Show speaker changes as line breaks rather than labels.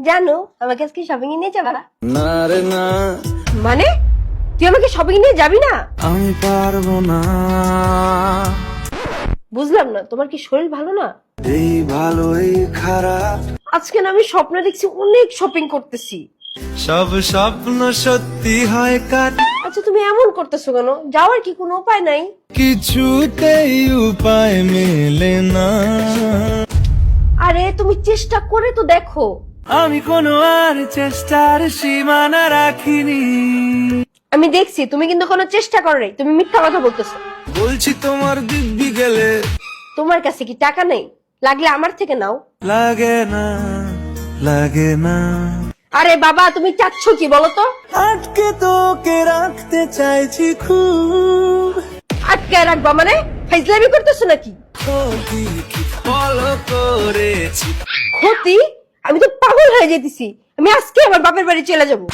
জানো আমাকে আজকে শপিং এ নিয়ে যাবা?
না রে না,
মানে তুই আমাকে শপিং এ নিয়ে যাবি না?
আমি পারবো না।
বুঝলাম না, তোমার কি শরীর ভালো না?
এই ভালো এই খারাপ,
আজকে না আমি স্বপ্নে দেখছি অনেক শপিং করতেছি।
সব স্বপ্ন সত্যি হয় কার,
আচ্ছা তুমি এমন করতেছো কেন? যাওয়ার কি কোনো উপায় নাই?
কিছুতেই উপায় মেলে না।
আরে তুমি চেষ্টা করে তো দেখো।
আমি কোনো আর চেষ্টার সীমানা রাখিনি।
আমি দেখছি তুমি কিন্তু কোনো চেষ্টা করো নাই, তুমি মিথ্যা কথা বলতেছো।
বলছি তোমার দিব্যি গেলে
তোমার কাছে কি টাকা নেই? লাগলে আমার থেকে নাও।
লাগে না, লাগে না।
আরে বাবা তুমি চাচ্ছ কি বলো তো?
আটকে তোকে রাখতে চাইছি খুব।
আটকায় রাখবা মানে? ফাইজলামি করতেছো নাকি?
ক্ষতি কি ফলো করেছি,
ক্ষতি? আমি তো পাগল হয়ে যেতেছি। আমি আজকে আমার বাপের বাড়ি চলে যাবো।